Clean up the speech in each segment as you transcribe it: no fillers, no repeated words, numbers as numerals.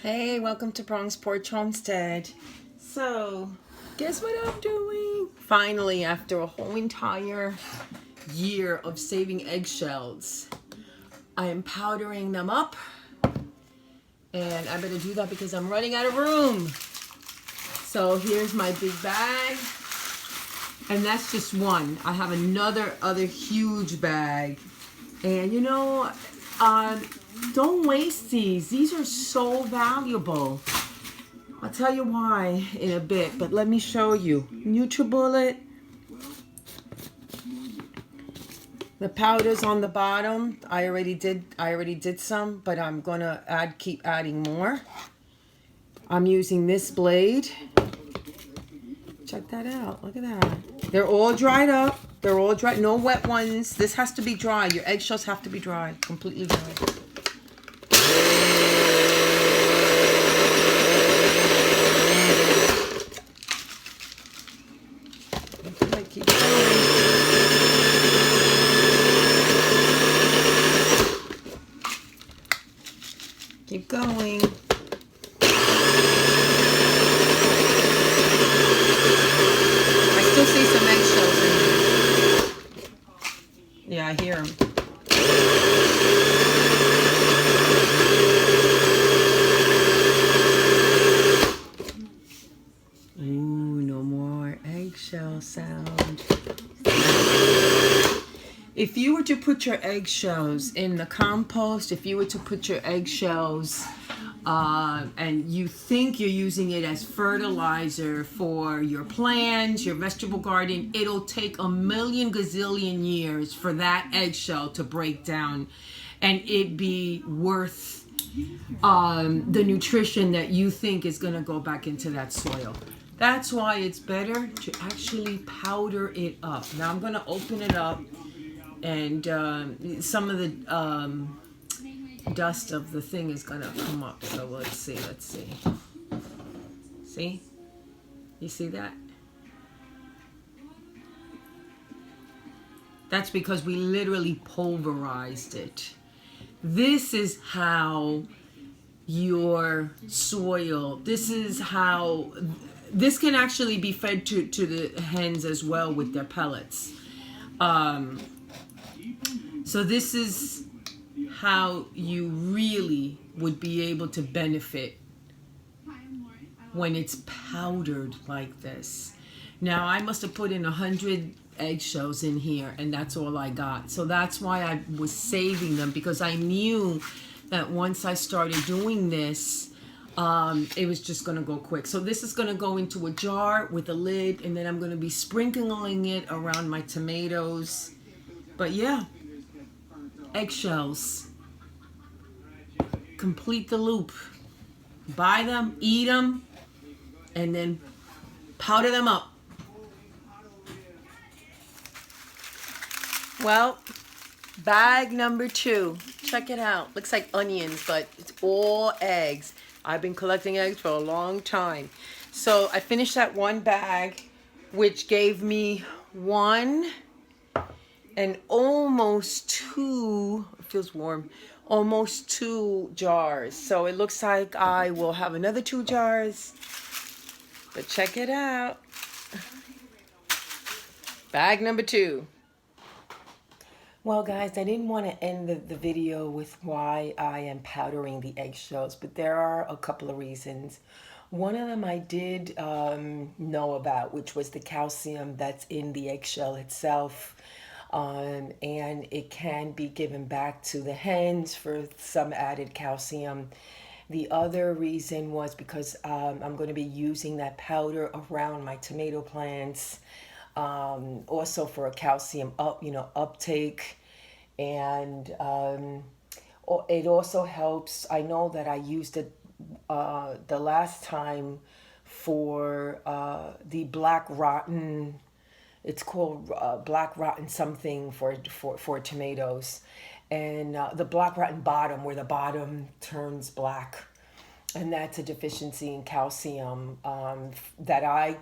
Hey, welcome to Bronx Porch Homestead. So, guess what I'm doing? Finally, after a whole entire year of saving eggshells, I am powdering them up. And I better do that because I'm running out of room. So here's my big bag. And that's just one. I have other huge bag. And don't waste these. These are so valuable. I'll tell you why in a bit, but let me show you. NutriBullet. The powders on the bottom. I already did some, but I'm gonna keep adding more. I'm using this blade. Check that out. Look at that. They're all dried up. They're all dry. No wet ones. This has to be dry. Your eggshells have to be dry. Completely dry. Keep going. Keep going. I still see some eggshells in there. Yeah, I hear them. Ooh, no more eggshell sound. If you were to put your eggshells in the compost, if you were to put your eggshells and you think you're using it as fertilizer for your plants, your vegetable garden, it'll take a million gazillion years for that eggshell to break down and it be worth the nutrition that you think is going to go back into that soil. That's why it's better to actually powder it up. Now I'm going to open it up, and some of the dust of the thing is going to come up. So let's see. See? You see that? That's because we literally pulverized it. This is how your soil, this can actually be fed to the hens as well with their pellets. So this is how you really would be able to benefit when it's powdered like this. Now I must have put in 100 eggshells in here and that's all I got. So that's why I was saving them, because I knew that once I started doing this, it was just going to go quick. So this is going to go into a jar with a lid, and then I'm going to be sprinkling it around my tomatoes. But yeah, eggshells. Complete the loop. Buy them, eat them, and then powder them up. Well, bag number 2. Check it out. Looks like onions, but it's all eggs. I've been collecting eggs for a long time. So I finished that one bag, which gave me 1 and almost 2, it feels warm, almost 2 jars. So it looks like I will have another 2 jars. But check it out. Bag number 2. Well, guys, I didn't want to end the video with why I am powdering the eggshells, but there are a couple of reasons. One of them I did know about, which was the calcium that's in the eggshell itself. And it can be given back to the hens for some added calcium. The other reason was because I'm going to be using that powder around my tomato plants, also for a calcium uptake, and it also helps. I know that I used it the last time for the black rotten. It's called black rotten something for tomatoes, and the black rotten bottom, where the bottom turns black, and that's a deficiency in calcium that I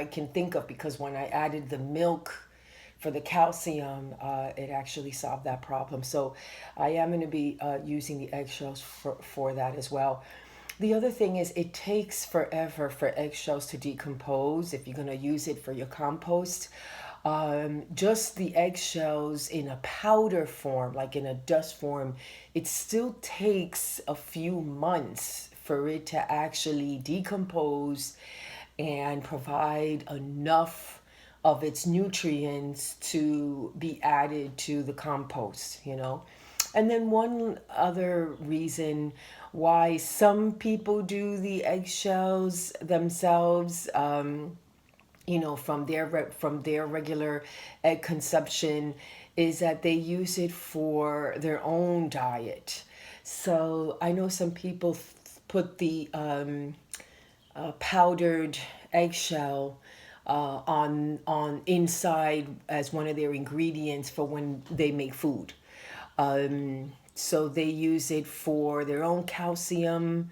can think of, because when I added the milk for the calcium, it actually solved that problem. So I am going to be using the eggshells for that as well. The other thing is it takes forever for eggshells to decompose if you're going to use it for your compost. Just the eggshells in a powder form, like in a dust form, it still takes a few months for it to actually decompose and provide enough of its nutrients to be added to the compost, you know. And then one other reason why some people do the eggshells themselves, you know, from their regular egg consumption, is that they use it for their own diet. So I know some people put the powdered eggshell on inside as one of their ingredients for when they make food. So they use it for their own calcium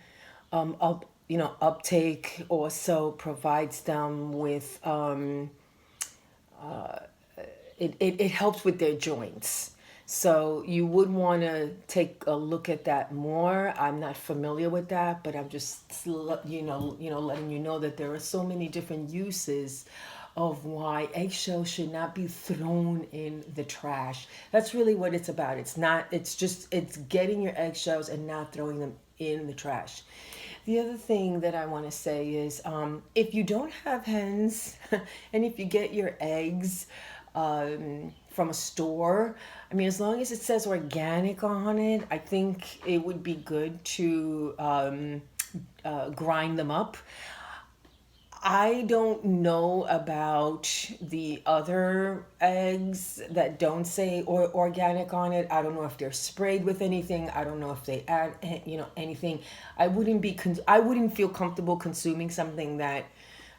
uptake. Also provides them with it helps with their joints. So you would want to take a look at that more. I'm not familiar with that, but I'm just letting you know that there are so many different uses of why eggshells should not be thrown in the trash. That's really what it's about. It's getting your eggshells and not throwing them in the trash. The other thing that I want to say is if you don't have hens and if you get your eggs from a store, I mean, as long as it says organic on it, I think it would be good to grind them up. I don't know about the other eggs that don't say or organic on it. I don't know if they're sprayed with anything. I don't know if they add anything. I wouldn't feel comfortable consuming something that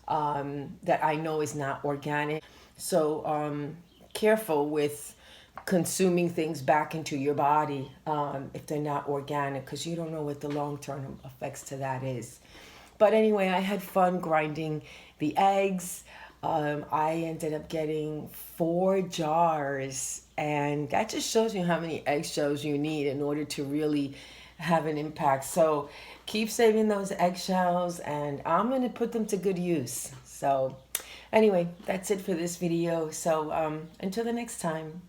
that I know is not organic. So careful with consuming things back into your body if they're not organic, because you don't know what the long-term effects to that is. But anyway, I had fun grinding the eggs. I ended up getting 4 jars, and that just shows you how many eggshells you need in order to really have an impact. So keep saving those eggshells, and I'm going to put them to good use. So anyway, that's it for this video. So until the next time.